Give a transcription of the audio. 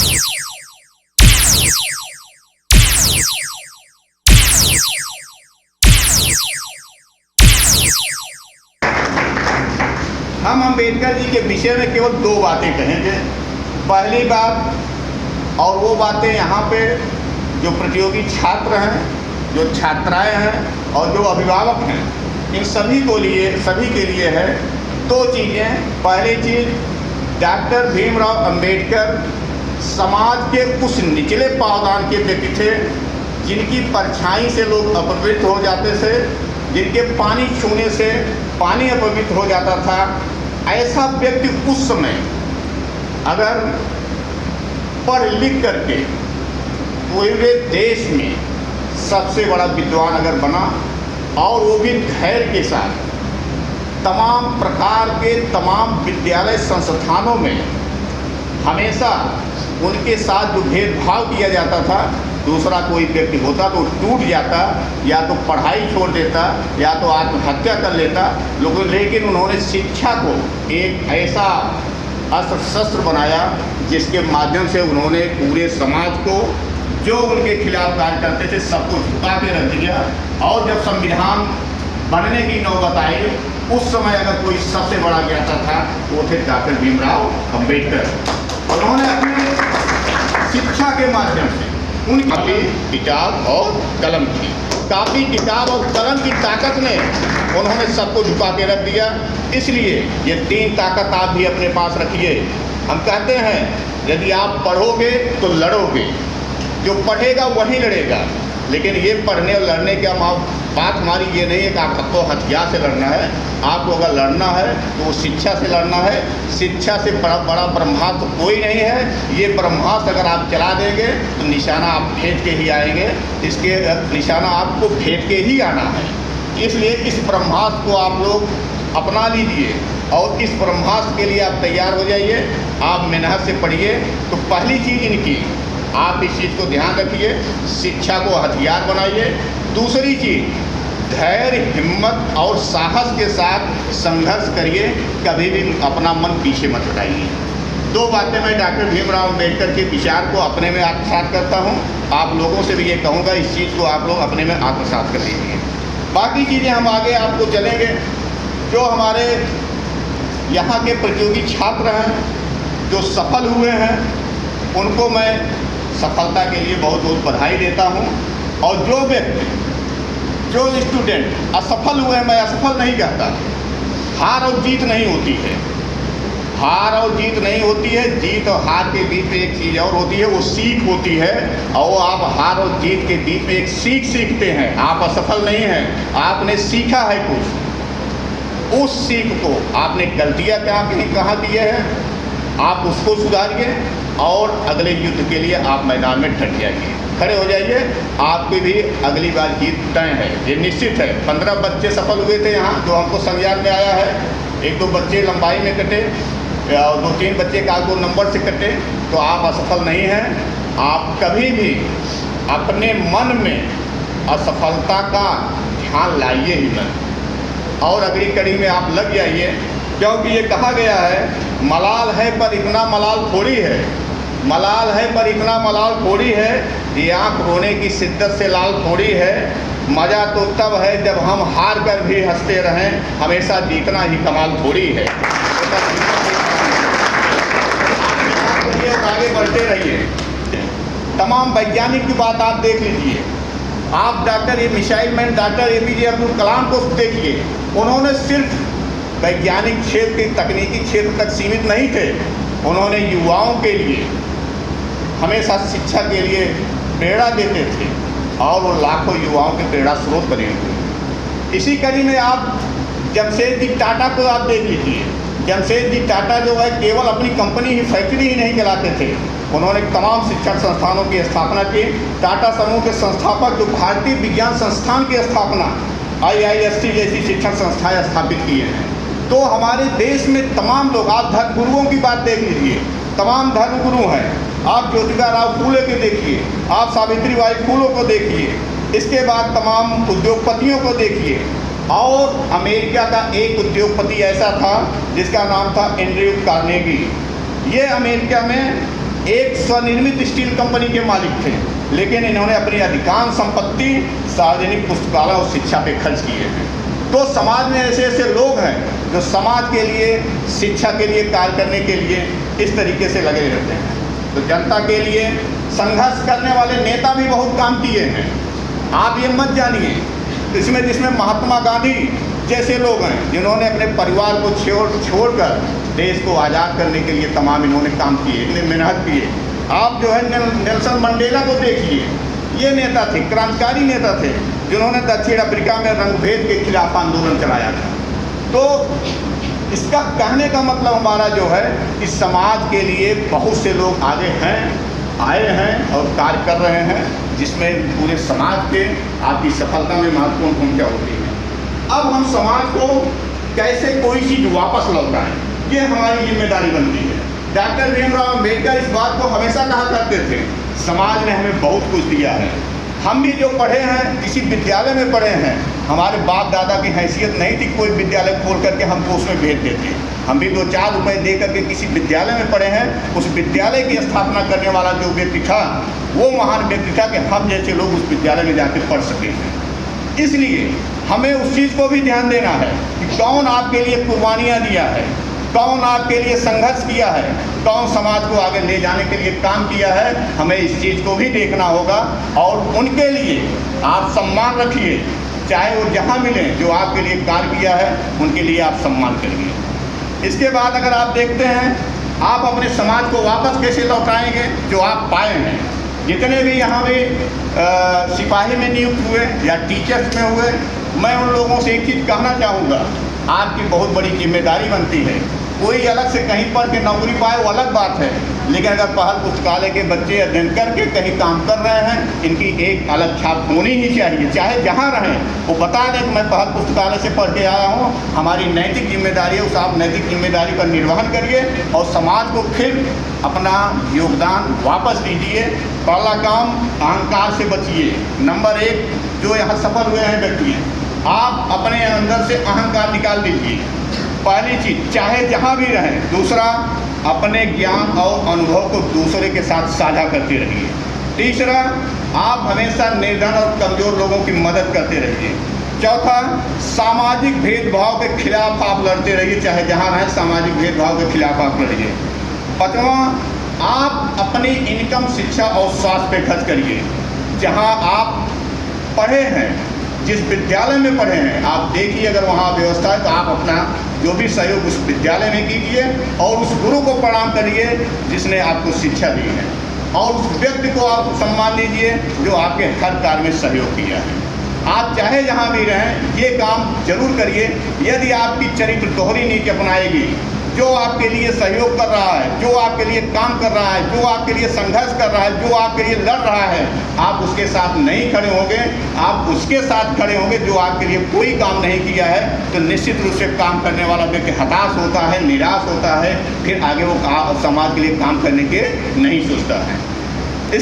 हम अम्बेडकर जी के विषय में केवल दो बातें कहेंगे। पहली बात, और वो बातें यहाँ पे जो प्रतियोगी छात्र हैं, जो छात्राएं हैं और जो अभिभावक हैं, इन सभी के लिए है दो चीज़ें। पहली चीज़, डॉक्टर भीमराव अंबेडकर समाज के उस निचले पावदान के व्यक्ति थे जिनकी परछाई से लोग अपवित्र हो जाते थे, जिनके पानी छूने से पानी अपवित्र हो जाता था। ऐसा व्यक्ति उस समय अगर पढ़ लिख करके पूरे देश में सबसे बड़ा विद्वान अगर बना, और वो भी धैर्य के साथ, तमाम प्रकार के तमाम विद्यालय संस्थानों में हमेशा उनके साथ जो भेदभाव किया जाता था, दूसरा कोई व्यक्ति होता तो टूट जाता, या तो पढ़ाई छोड़ देता, या तो आत्महत्या कर लेता लेकिन उन्होंने शिक्षा को एक ऐसा अस्त्र शस्त्र बनाया जिसके माध्यम से उन्होंने पूरे समाज को, जो उनके खिलाफ कार्य करते थे, सबको झुका के रख दिया। और जब संविधान बनने की नौबत आई, उस समय अगर कोई सबसे बड़ा ज्ञाता था वो थे डॉक्टर भीमराव अंबेडकर। उन्होंने अपने शिक्षा के माध्यम से उनकी कापी, किताब और कलम थी। कापी, किताब और कलम की ताकत ने उन्होंने सबको झुका के रख दिया। इसलिए ये तीन ताकत आप भी अपने पास रखिए। हम कहते हैं यदि आप पढ़ोगे तो लड़ोगे, जो पढ़ेगा वही लड़ेगा। लेकिन ये पढ़ने और लड़ने की बात हमारी ये नहीं है कि आपको हथियार से लड़ना है। आपको अगर लड़ना है तो वो शिक्षा से लड़ना है। शिक्षा से बड़ा ब्रह्मास्त्र कोई नहीं है। ये ब्रह्मास्त्र अगर आप चला देंगे तो निशाना आप फेंक के ही आएंगे। इसके निशाना आपको फेंक के ही आना है। इसलिए इस ब्रह्मास्त्र को आप लोग अपना लीजिए और इस ब्रह्मास्त्र के लिए आप तैयार हो जाइए। आप मेहनत से पढ़िए। तो पहली चीज़ इनकी, आप इस चीज़ को ध्यान रखिए, शिक्षा को हथियार बनाइए। दूसरी चीज़, धैर्य, हिम्मत और साहस के साथ संघर्ष करिए। कभी भी अपना मन पीछे मत हटाइए। दो बातें मैं डॉक्टर भीमराव अंबेडकर के विचार को अपने में आत्मसात करता हूँ। आप लोगों से भी ये कहूँगा, इस चीज़ को आप लोग अपने में आत्मसात कर लीजिए। बाकी चीज़ें हम आगे आपको चलेंगे। जो हमारे यहाँ के प्रतियोगी छात्र हैं, जो सफल हुए हैं, उनको मैं सफलता के लिए बहुत बहुत बधाई देता हूँ। और जो व्यक्ति, जो स्टूडेंट असफल हुए हैं, मैं असफल नहीं कहता। हार और जीत नहीं होती है। हार और जीत नहीं होती है। जीत और हार के बीच में एक चीज़ और होती है, वो सीख होती है। और वो आप हार और जीत के बीच में एक सीख सीखते हैं। आप असफल नहीं हैं, आपने सीखा है कुछ। उस सीख को आपने गलतियाँ कहाँ की है, आप उसको सुधारिए और अगले युद्ध के लिए आप मैदान में डट जाइए, खड़े हो जाइए। आपकी भी अगली बार जीत तय है, ये निश्चित है। 15 बच्चे सफल हुए थे यहाँ, जो हमको संज्ञान में आया है। 1-2 बच्चे लंबाई में कटे और 2-3 बच्चे कागो नंबर से कटे। तो आप असफल नहीं हैं। आप कभी भी अपने मन में असफलता का ध्यान लाइए ही मत, और अगली कड़ी में आप लग जाइए। क्योंकि ये कहा गया है, मलाल है पर इतना मलाल थोड़ी है, मलाल है पर इतना मलाल थोड़ी है, ये आँख रोने की शिद्दत से लाल थोड़ी है। मज़ा तो तब है जब हम हार कर भी हंसते रहें, हमेशा जीतना ही कमाल थोड़ी है। आगे बढ़ते रहिए। तमाम वैज्ञानिक की बात आप देख लीजिए। आप missile man doctor APJ Abdul Kalam को देखिए। उन्होंने सिर्फ वैज्ञानिक क्षेत्र के तकनीकी क्षेत्र तक सीमित नहीं थे। उन्होंने युवाओं के लिए हमेशा शिक्षा के लिए प्रेरणा देते थे और वो लाखों युवाओं के प्रेरणा स्रोत बने हुए। इसी कड़ी में आप जमशेदजी टाटा को आप देख लीजिए। जमशेदजी टाटा जो है, केवल अपनी कंपनी ही, फैक्ट्री ही नहीं चलाते थे। उन्होंने तमाम शिक्षण संस्थानों की स्थापना की। टाटा समूह के संस्थापक जो भारतीय विज्ञान संस्थान की स्थापना, IISc जैसी शिक्षण संस्थाएं स्थापित किए हैं। तो हमारे देश में तमाम लोग, आप धर्मगुरुओं की बात देख लीजिए, तमाम धर्मगुरु हैं। आप ज्योतिबा राव फूले को देखिए, आप सावित्रीबाई फूले को देखिए, इसके बाद तमाम उद्योगपतियों को देखिए। और अमेरिका का एक उद्योगपति ऐसा था जिसका नाम था एंड्रयू कार्नेगी। ये अमेरिका में एक स्वनिर्मित स्टील कंपनी के मालिक थे, लेकिन इन्होंने अपनी अधिकांश संपत्ति सार्वजनिक पुस्तकालय और शिक्षा पे खर्च किए हैं। तो समाज में ऐसे ऐसे लोग हैं जो समाज के लिए, शिक्षा के लिए कार्य करने के लिए इस तरीके से लगे रहते हैं। तो जनता के लिए संघर्ष करने वाले नेता भी बहुत काम किए हैं। आप ये मत जानिए इसमें जिसमें महात्मा गांधी जैसे लोग हैं जिन्होंने अपने परिवार को छोड़कर देश को आज़ाद करने के लिए तमाम इन्होंने काम किए, इतने मेहनत किए। आप जो है नेल्सन मंडेला को देखिए, ये नेता थे, क्रांतिकारी नेता थे, जिन्होंने दक्षिण अफ्रीका में रंगभेद के खिलाफ आंदोलन चलाया था। तो इसका कहने का मतलब हमारा जो है कि समाज के लिए बहुत से लोग आगे हैं, आए हैं और कार्य कर रहे हैं, जिसमें पूरे समाज के आपकी सफलता में महत्वपूर्ण भूमिका होती है। अब हम समाज को कैसे कोई चीज़ वापस लौटाएं, ये हमारी जिम्मेदारी बनती है। डॉक्टर भीमराव अम्बेडकर इस बात को हमेशा कहा करते थे, समाज ने हमें बहुत कुछ दिया है। हम भी जो पढ़े हैं, किसी विद्यालय में पढ़े हैं, हमारे बाप दादा की हैसियत नहीं थी कोई विद्यालय खोल करके हमको उसमें भेज देते। हम भी 2-4 रुपए दे करके किसी विद्यालय में पढ़े हैं। उस विद्यालय की स्थापना करने वाला जो व्यक्ति था, वो महान व्यक्ति था कि हम जैसे लोग उस विद्यालय में जाकर पढ़ सके हैं। इसलिए हमें उस चीज़ को भी ध्यान देना है कि कौन आपके लिए कुर्बानियाँ दिया है, कौन आपके लिए संघर्ष किया है, कौन समाज को आगे ले जाने के लिए काम किया है। हमें इस चीज़ को भी देखना होगा और उनके लिए आप सम्मान रखिए, चाहे वो जहाँ मिले, जो आपके लिए कार्य किया है उनके लिए आप सम्मान करिए। इसके बाद अगर आप देखते हैं, आप अपने समाज को वापस कैसे लौटाएंगे, जो आप पाए हैं। जितने भी यहाँ भी सिपाही में नियुक्त हुए या टीचर्स में हुए, मैं उन लोगों से एक चीज़ कहना चाहूँगा, आपकी बहुत बड़ी जिम्मेदारी बनती है। कोई अलग से कहीं पढ़ के नौकरी पाए वो अलग बात है, लेकिन अगर पहल पुस्तकालय के बच्चे अध्ययन करके कहीं काम कर रहे हैं, इनकी एक अलग छाप होनी ही चाहिए। चाहे जहाँ रहें, वो बता दें कि मैं पहल पुस्तकालय से पढ़ के आया हूँ। हमारी नैतिक जिम्मेदारी है, उस आप नैतिक जिम्मेदारी का निर्वहन करिए और समाज को फिर अपना योगदान वापस दीजिए। पहला काम, अहंकार से बचिए। नंबर 1, जो यहाँ सफल हुए हैं व्यक्ति, आप अपने अंदर से अहंकार निकाल दीजिए, पहली चीज़, चाहे जहाँ भी रहें। दूसरा, अपने ज्ञान और अनुभव को दूसरे के साथ साझा करते रहिए। तीसरा, आप हमेशा निर्धन और कमज़ोर लोगों की मदद करते रहिए। चौथा, सामाजिक भेदभाव के खिलाफ आप लड़ते रहिए, चाहे जहाँ रहें सामाजिक भेदभाव के खिलाफ आप लड़िए। पाँचवां, आप अपनी इनकम, शिक्षा और स्वास्थ्य पे खर्च करिए। जहाँ आप पढ़े हैं, जिस विद्यालय में पढ़े हैं, आप देखिए अगर वहाँ व्यवस्था है तो आप अपना जो भी सहयोग उस विद्यालय में कीजिए और उस गुरु को प्रणाम करिए जिसने आपको शिक्षा दी है, और उस व्यक्ति को आप सम्मान दीजिए जो आपके हर कार्य में सहयोग किया है। आप चाहे जहाँ भी रहें, ये काम जरूर करिए। यदि आपकी चरित्र दोहरी नीति अपनाएगी, जो आपके लिए सहयोग कर रहा है, जो आपके लिए काम कर रहा है, जो आपके लिए संघर्ष कर रहा है, जो आपके लिए लड़ रहा है, आप उसके साथ नहीं खड़े होंगे, आप उसके साथ खड़े होंगे जो आपके लिए कोई काम नहीं किया है, तो निश्चित रूप से काम करने वाला व्यक्ति हताश होता है, निराश होता है, फिर आगे वो समाज के लिए काम करने के नहीं सोचता है।